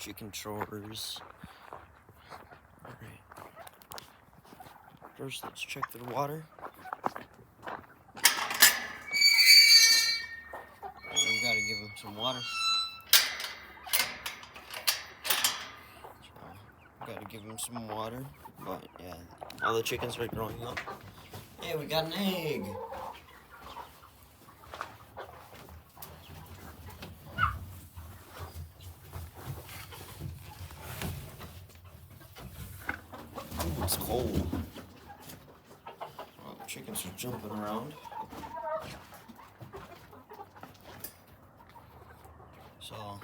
chicken chores. Alright. First, let's check their water. We gotta give them some water. Gotta give them some water. But yeah, all the chickens are growing up. Hey, we got an egg! Ooh, it's cold. Well, the chickens are jumping around. So,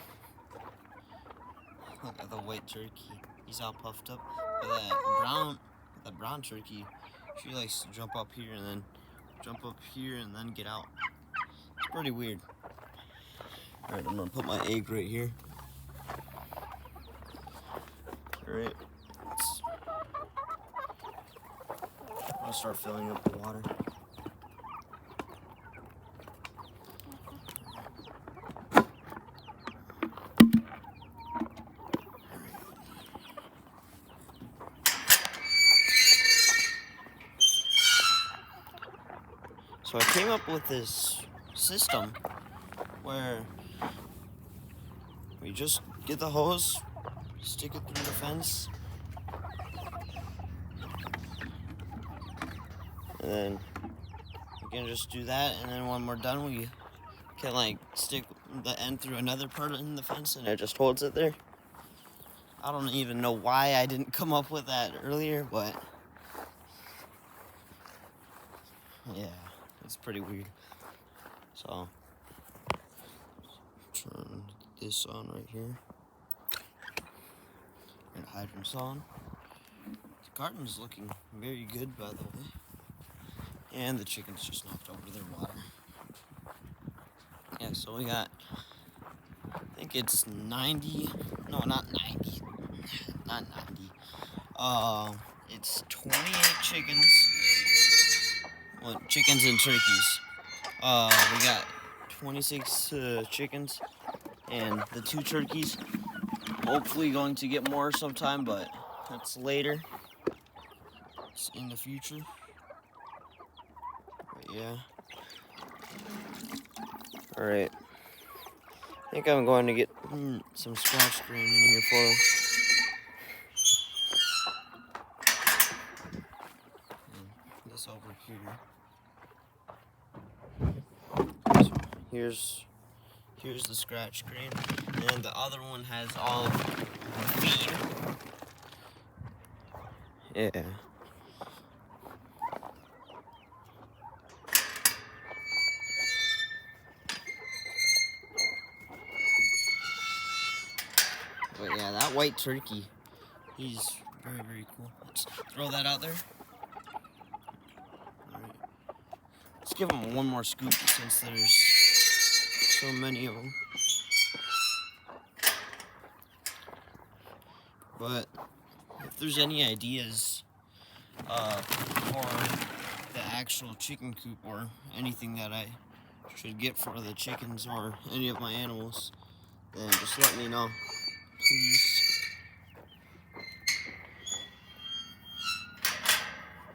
look at the white turkey. He's all puffed up. But that brown turkey, she likes to jump up here and then get out. It's pretty weird. Alright, I'm gonna put my egg right here. Alright. I'll start filling up the water. So I came up with this system where we just get the hose, stick it through the fence, and then we can just do that, and then when we're done we can like stick the end through another part in the fence and it just holds it there. I don't even know why I didn't come up with that earlier, but yeah, it's pretty weird. So turn this on right here. And the hydrant's on. The garden's looking very good, by the way. And the chickens just knocked over their water. Yeah, so we got, I think it's 90, no, not 90, not 90. It's 28 chickens, well, chickens and turkeys. We got 26 chickens and the 2 turkeys. Hopefully going to get more sometime, but that's later. It's in the future. But yeah. Alright. I think I'm going to get some scratch grain in here for them. And this over here. So here's the scratch grain. And the other one has all of the feed. Yeah. But yeah, that white turkey, he's very, very cool. Let's throw that out there. Alright. Let's give him one more scoop since there's so many of them. But if there's any ideas for the actual chicken coop or anything that I should get for the chickens or any of my animals, then just let me know, please.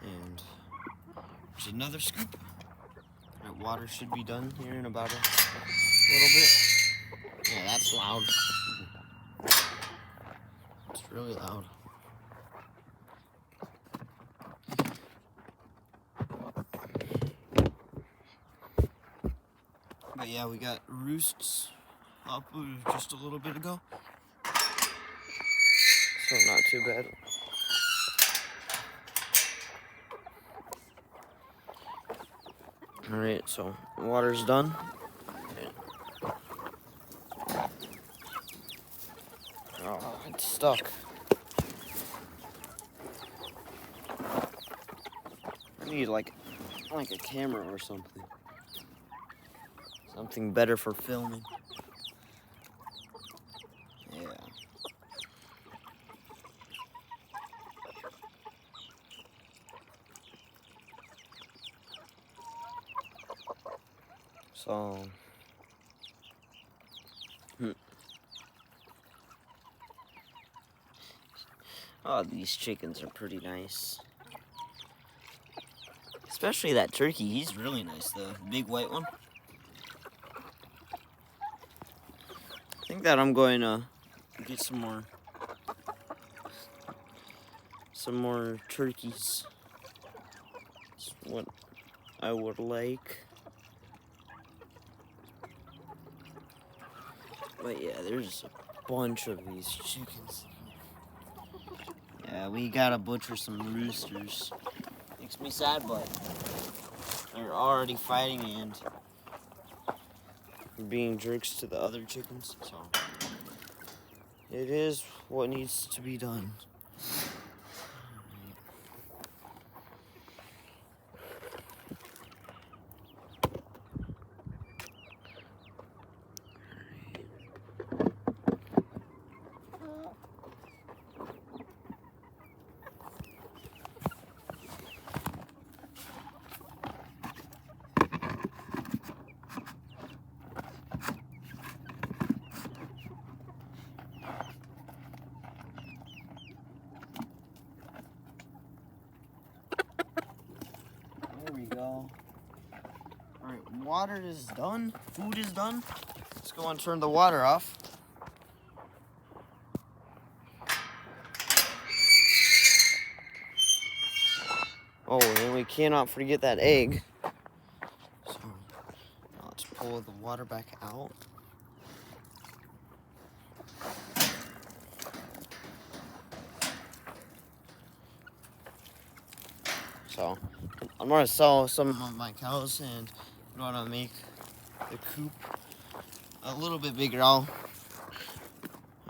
And there's another scoop. That water should be done here in about a little bit. Yeah, that's loud. It's really loud. But yeah, we got roosts up just a little bit ago. So not too bad. Alright, so water's done. Oh, it's stuck. I need like a camera or something. Something better for filming. Yeah. So Oh, these chickens are pretty nice. Especially that turkey, he's really nice, the big white one. I think that I'm going to get some more turkeys. That's what I would like. But yeah, there's a bunch of these chickens. Yeah, we gotta butcher some roosters. Makes me sad, but they're already fighting and being jerks to the other chickens, so it is what needs to be done. There we go. Alright, water is done. Food is done. Let's go and turn the water off. Oh, and we cannot forget that egg. So, now let's pull the water back out. So, I'm gonna sell some of my cows and I'm gonna make the coop a little bit bigger. I'll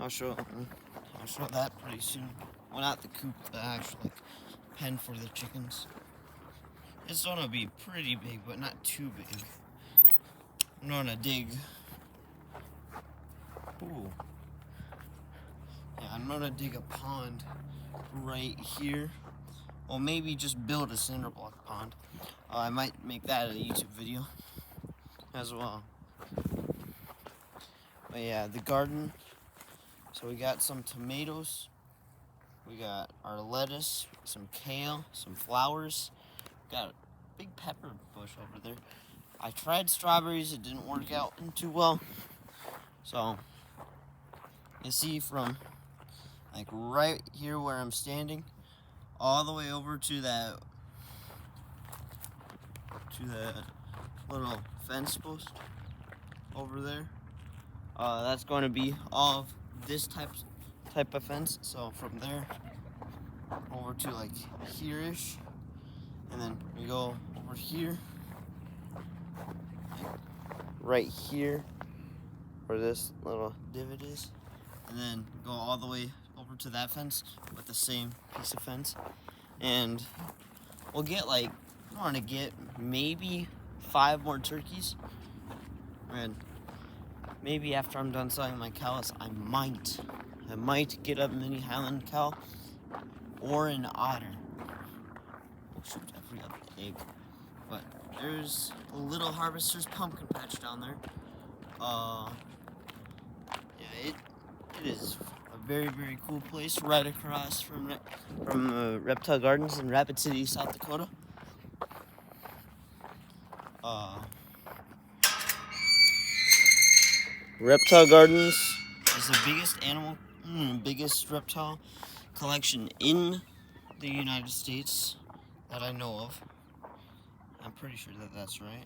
show that pretty soon. Well, not the coop, the actual pen for the chickens. It's gonna be pretty big, but not too big. I'm gonna dig. Ooh. Yeah, I'm gonna dig a pond right here. Or maybe just build a cinder block pond. I might make that a YouTube video as well. But yeah, the garden. So we got some tomatoes. We got our lettuce, some kale, some flowers. Got a big pepper bush over there. I tried strawberries, it didn't work out too well. So you see from like right here where I'm standing, all the way over to that little fence post over there. That's going to be all of this type of fence. So from there over to like here-ish, and then we go over here, right here where this little divot is, and then go all the way over to that fence with the same piece of fence. And we'll get I want to get maybe 5 more turkeys, and maybe after I'm done selling my cows, I might get a mini Highland cow or an otter. Oh shoot, I forgot the egg. But there's a little harvester's pumpkin patch down there. Yeah, it is a very, very cool place right across from Reptile Gardens in Rapid City, South Dakota. Reptile Gardens is the biggest reptile collection in the United States that I know of. I'm pretty sure that that's right.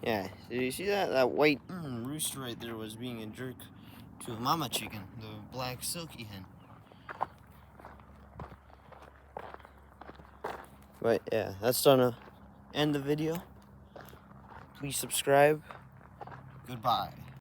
Yeah, did you see that? That white rooster right there was being a jerk to a mama chicken, the black silky hen. But yeah, that's gonna end the video. Please subscribe. Goodbye.